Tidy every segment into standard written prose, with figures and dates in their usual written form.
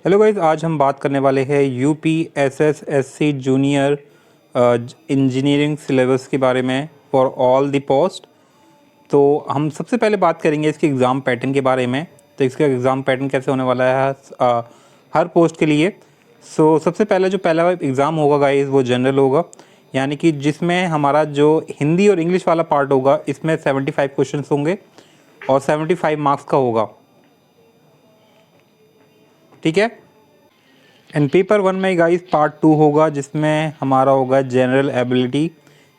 Hello guys, आज हम बात करने वाले हैं यूपीएसएसएससी जूनियर इंजीनियरिंग सिलेबस के बारे में फॉर ऑल द पोस्ट। तो हम सबसे पहले बात करेंगे इसके एग्ज़ाम पैटर्न के बारे में। तो इसका एग्ज़ाम पैटर्न कैसे होने वाला है हर पोस्ट के लिए। सबसे पहले जो पहला एग्ज़ाम होगा गाइस वो जनरल होगा, यानी कि जिसमें हमारा जो हिंदी और इंग्लिश वाला पार्ट होगा इसमें 75 क्वेश्चन होंगे और 75 मार्क्स का होगा, ठीक है। एंड पेपर 1 में गाइस पार्ट 2 होगा जिसमें हमारा होगा general ability,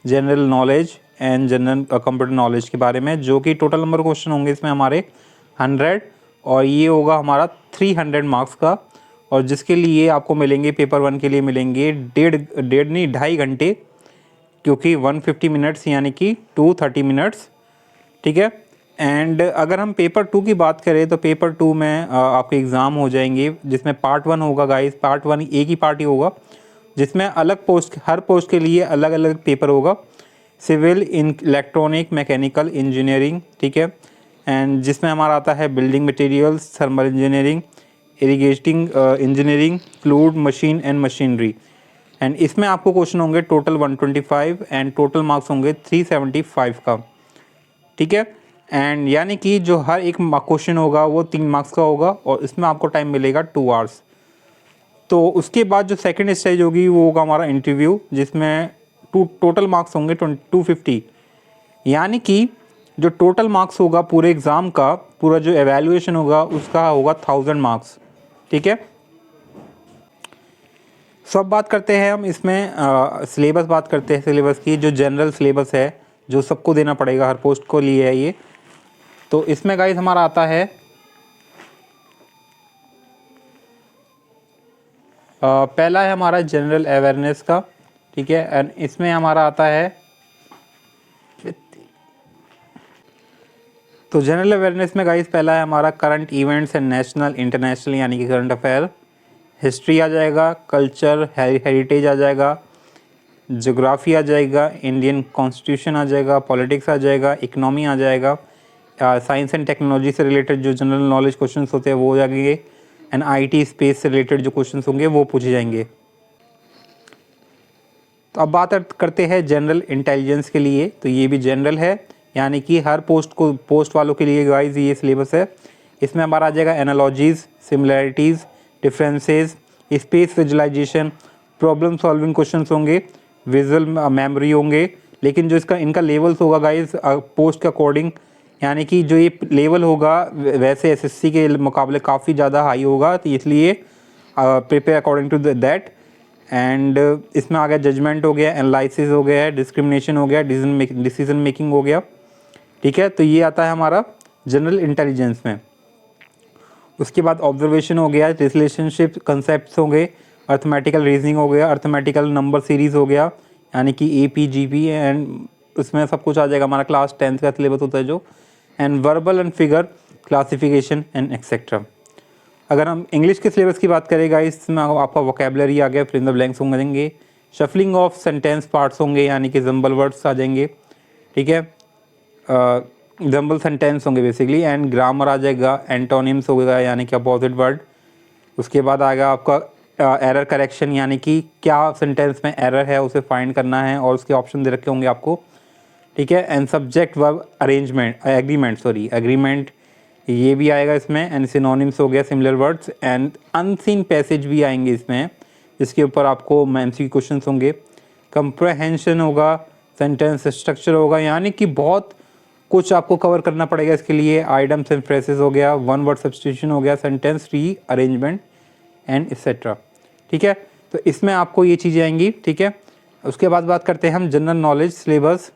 general knowledge and general computer knowledge के बारे में, जो कि टोटल नंबर क्वेश्चन होंगे इसमें हमारे 100 और ये होगा हमारा 300 मार्क्स का। और जिसके लिए आपको मिलेंगे पेपर 1 के लिए मिलेंगे डेढ़ नहीं 2.5 घंटे, क्योंकि 150 मिनट्स यानी कि 230 मिनट्स, ठीक है। एंड अगर हम पेपर 2 की बात करें तो पेपर 2 में आपके एग्ज़ाम हो जाएंगे जिसमें पार्ट 1 होगा गाइस। पार्ट 1 एक ही पार्ट ही होगा जिसमें अलग पोस्ट, हर पोस्ट के लिए अलग अलग पेपर होगा। सिविल, इलेक्ट्रॉनिक, मैकेनिकल इंजीनियरिंग, ठीक है। एंड जिसमें हमारा आता है building materials, thermal engineering, irrigating engineering, fluid, machine and machinery. And इसमें आपको क्वेश्चन होंगे टोटल 125 एंड टोटल मार्क्स होंगे 375 का, ठीक है। एंड यानी कि जो हर एक क्वेश्चन होगा वो 3 मार्क्स का होगा और इसमें आपको टाइम मिलेगा 2 आवर्स। तो उसके बाद जो सेकंड स्टेज होगी वो होगा हमारा इंटरव्यू, जिसमें टोटल मार्क्स होंगे 250, यानी कि जो टोटल मार्क्स होगा पूरे एग्ज़ाम का, पूरा जो एवेल्यूएशन होगा उसका होगा 1000 मार्क्स, ठीक है। अब बात करते हैं हम इसमें सिलेबस बात करते हैं सिलेबस की। जो जनरल सिलेबस है जो सबको देना पड़ेगा, हर पोस्ट को लिए है ये। तो इसमें गाइस हमारा आता है पहला है हमारा जनरल अवेयरनेस का, ठीक है। एंड इसमें हमारा आता है तो जनरल अवेयरनेस में गाइस पहला है हमारा current events and national international यानी कि करंट अफेयर। हिस्ट्री आ जाएगा, कल्चर हेरिटेज आ जाएगा, ज्योग्राफी आ जाएगा, इंडियन कॉन्स्टिट्यूशन आ जाएगा, पॉलिटिक्स आ जाएगा, इकनॉमी आ जाएगा, साइंस एंड टेक्नोलॉजी से रिलेटेड जो जनरल नॉलेज क्वेश्चंस होते हैं वो हो जाएंगे। एंड आईटी स्पेस से रिलेटेड जो क्वेश्चंस होंगे वो पूछे जाएंगे। तो अब बात करते हैं जनरल इंटेलिजेंस के लिए। तो ये भी जनरल है, यानी कि हर पोस्ट वालों के लिए गाइस ये सिलेबस है। इसमें हमारा आ जाएगा analogies, similarities, differences, space visualisation, problem solving questions होंगे, विजुअल मेमोरी होंगे। लेकिन जो इनका लेवल्स होगा गाइस पोस्ट के अकॉर्डिंग, यानी कि जो ये लेवल होगा वैसे एसएससी के मुकाबले काफ़ी ज़्यादा हाई होगा, तो इसलिए prepare according to that. And इसमें आ गया जजमेंट हो गया, एनालिसिस हो गया है, डिस्क्रिमिनेशन हो गया, डिसीजन मेकिंग हो गया, ठीक है। तो ये आता है हमारा जनरल इंटेलिजेंस में। उसके बाद ऑब्जर्वेशन हो गया, रिलेशनशिप कंसेप्ट हो गए, अर्थमेटिकल रीजनिंग हो गया, अर्थमेटिकल नंबर सीरीज़ हो गया, यानी कि AP GP। एंड उसमें सब कुछ आ जाएगा हमारा क्लास 10th का सिलेबस होता है जो। And verbal and figure classification and etcetera. अगर हम इंग्लिश के सिलेबस की बात करें गाइस, इसमें आपका वोकेबलरी आ गया, फिल इन द ब्लैंक्स होंगे, शफलिंग ऑफ सेंटेंस पार्ट्स होंगे, यानी कि जंबल वर्ड्स आ जाएंगे, ठीक है। जंबल सेंटेंस होंगे बेसिकली। एंड ग्रामर आ जाएगा, एंटोनिम्स होगा यानी कि अपोजिट वर्ड। उसके बाद आएगा आपका एरर करेक्शन, यानी कि क्या सेंटेंस में एरर है उसे फाइंड करना है और उसके ऑप्शन दे रखे होंगे आपको, ठीक है। एंड सब्जेक्ट वर्ब एग्रीमेंट ये भी आएगा इसमें। एंड सिनोनिम्स हो गया, similar words. And unseen passage भी आएंगे इसमें, जिसके ऊपर आपको MCQ क्वेश्चंस होंगे। कंप्रहेंशन होगा, सेंटेंस स्ट्रक्चर होगा, यानी कि बहुत कुछ आपको कवर करना पड़ेगा इसके लिए। आइटम्स एंड फ्रेसेस हो गया, वन वर्ड सब्स्टिट्यूशन हो गया, सेंटेंस री अरेंजमेंट एंड एक्सेट्रा, ठीक है। तो इसमें आपको ये चीज़ें आएंगी, ठीक है। उसके बाद बात करते हैं हम general knowledge syllabus.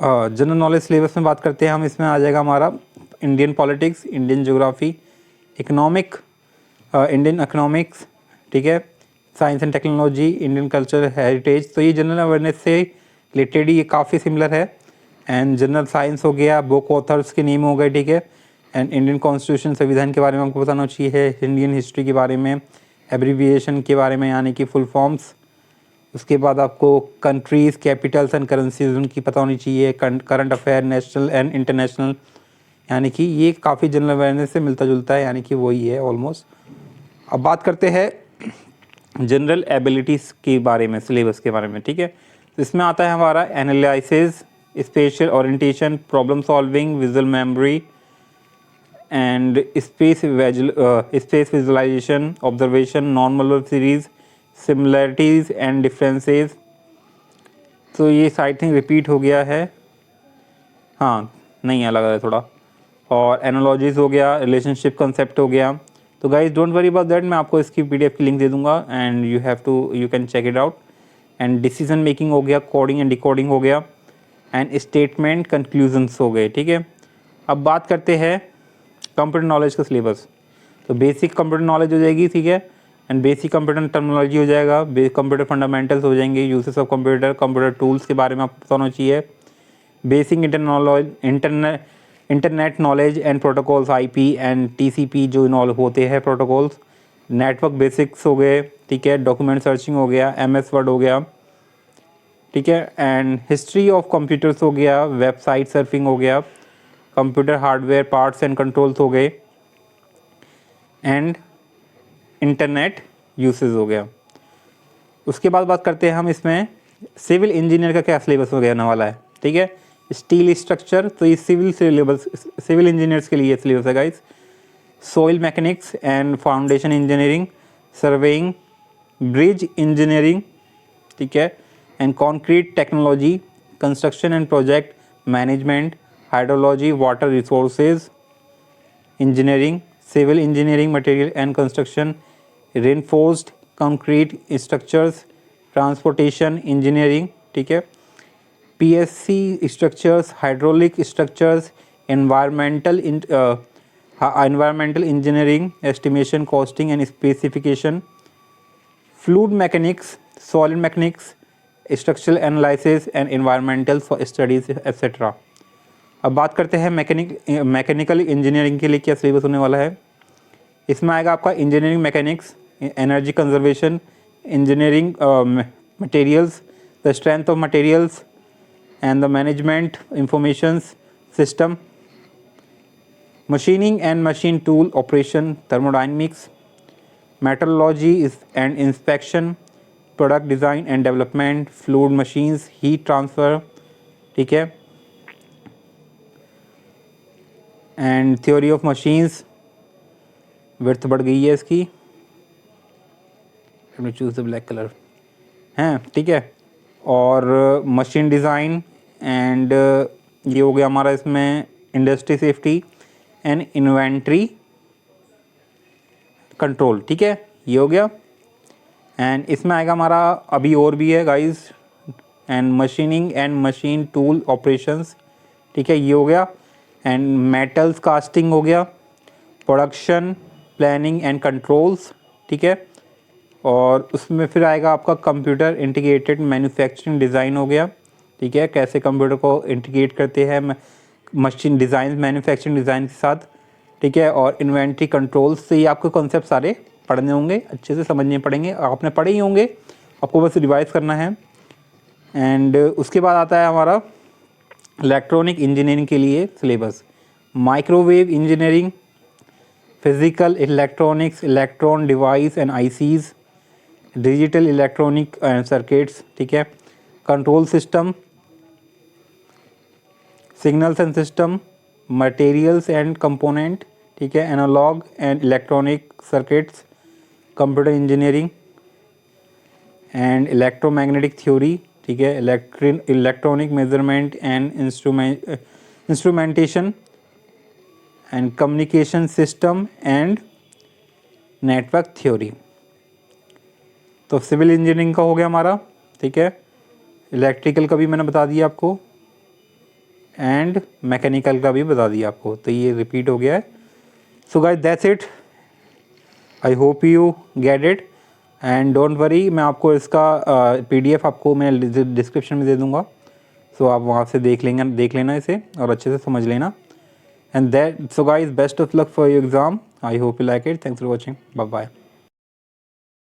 General knowledge syllabus में बात करते हैं हम, इसमें आ जाएगा हमारा Indian politics, Indian geography, Indian economics, ठीक है, science and technology, Indian culture heritage. तो ये जनरल अवेयरनेस से रिलेटेड ही ये काफ़ी सिमिलर है। एंड जनरल साइंस हो गया, बुक ऑथर्स के नेम हो गए, ठीक है। एंड इंडियन कॉन्स्टिट्यूशन, संविधान के बारे में आपको बताना चाहिए, इंडियन हिस्ट्री के बारे में, एब्रीविएशन के बारे में यानी कि फुल फॉर्म्स। उसके बाद आपको कंट्रीज़, कैपिटल्स एंड करेंसीज उनकी पता होनी चाहिए, current affair national and international, यानी कि ये काफ़ी जनरल अवेयरनेस से मिलता जुलता है, यानी कि वही है ऑलमोस्ट। अब बात करते हैं जनरल एबिलिटीज़ के बारे में, सिलेबस के बारे में, ठीक है। तो इसमें आता है हमारा analysis, spatial orientation, problem solving, visual memory and space visualization, observation, normal series, similarities and differences. तो ये आई थिंक रिपीट हो गया है, हाँ नहीं अलग है थोड़ा। और एनालॉजीज़ हो गया, रिलेशनशिप कंसेप्ट हो गया। तो guys don't worry about that, मैं आपको इसकी PDF की लिंक दे दूंगा and you can check it out. And decision making हो गया, कोडिंग एंड डिकोडिंग हो गया, एंड स्टेटमेंट कंक्लूजन्स हो गए, ठीक है। अब बात करते हैं कंप्यूटर नॉलेज का सिलेबस। तो बेसिक कंप्यूटर नॉलेज हो जाएगी, ठीक है, एंड बेसिक कंप्यूटर टर्मिनोलॉजी हो जाएगा, कंप्यूटर फंडामेंटल्स हो जाएंगे, uses of computer, computer tools के बारे में आपको पता होना चाहिए, basic internet knowledge and protocols, IP and TCP जो इन्वॉल्व होते हैं प्रोटोकॉल्स, नेटवर्क बेसिक्स हो गए, ठीक है, डॉक्यूमेंट सर्चिंग हो गया, MS वर्ड हो गया, ठीक है, एंड हिस्ट्री ऑफ कंप्यूटर्स हो गया, वेबसाइट सर्फिंग हो गया, computer hardware parts and controls हो गए, एंड इंटरनेट यूसेज हो गया। उसके बाद बात करते हैं हम इसमें सिविल इंजीनियर का क्या सिलेबस हो गया आने वाला है, ठीक है। स्टील स्ट्रक्चर, तो ये सिविल इंजीनियर्स के लिए सिलेबस है guys. Soil mechanics and foundation engineering, surveying, bridge engineering, ठीक है, and concrete technology, construction and project management, hydrology, water resources engineering, civil engineering, material and construction, reinforced concrete structures, transportation engineering, ठीक है, PSC structures, hydraulic structures, environmental engineering, estimation, costing and specification, fluid mechanics, solid mechanics, structural analysis and environmental studies etcetera. अब बात करते हैं mechanical engineering के लिए क्या syllabus होने वाला है। इसमें आएगा आपका engineering mechanics, energy conservation, engineering materials, the strength of materials and the management information system, machining and machine tool operation, thermodynamics, metallurgy and inspection, product design and development, fluid machines, heat transfer, ठीक है, and theory of machines, width बढ़ गई है इसकी, let me choose the black color, हैं, ठीक है, और मशीन डिज़ाइन एंड ये हो गया हमारा इसमें industry safety and inventory control, ठीक है, ये हो गया। एंड इसमें आएगा हमारा अभी और भी है guys, and machining and machine tool operations, ठीक है, ये हो गया, एंड मेटल्स कास्टिंग हो गया, प्रोडक्शन प्लानिंग एंड कंट्रोल्स, ठीक है, और उसमें फिर आएगा आपका कंप्यूटर इंटीग्रेटेड मैन्युफैक्चरिंग डिज़ाइन हो गया, ठीक है, कैसे कंप्यूटर को इंटीग्रेट करते हैं मशीन डिज़ाइन, मैन्युफैक्चरिंग डिज़ाइन के साथ, ठीक है, और इन्वेंट्री कंट्रोल्स से ये आपको कॉन्सेप्ट सारे पढ़ने होंगे, अच्छे से समझने पड़ेंगे, आपने पढ़े ही होंगे, आपको बस रिवाइज करना है। एंड उसके बाद आता है हमारा इलेक्ट्रॉनिक इंजीनियरिंग के लिए syllabus, microwave engineering, physical electronics, electron device and ICs, digital electronic circuits, ठीक है, control system, signals and system, materials and component, ठीक है, analog and electronic circuits, computer engineering and electromagnetic theory, ठीक है, electronic measurement and instrumentation and communication system and network theory. तो civil engineering का हो गया हमारा, ठीक है, इलेक्ट्रिकल का भी मैंने बता दिया आपको, एंड मैकेनिकल का भी बता दिया आपको, तो ये रिपीट हो गया है। So guys that's it, I hope you get it, and don't worry, मैं आपको इसका PDF आपको मैं डिस्क्रिप्शन में दे दूंगा, सो आप वहाँ से देख लेना इसे और अच्छे से समझ लेना। And that, so guys best of luck for your exam, I hope you like it, thanks for watching, bye bye.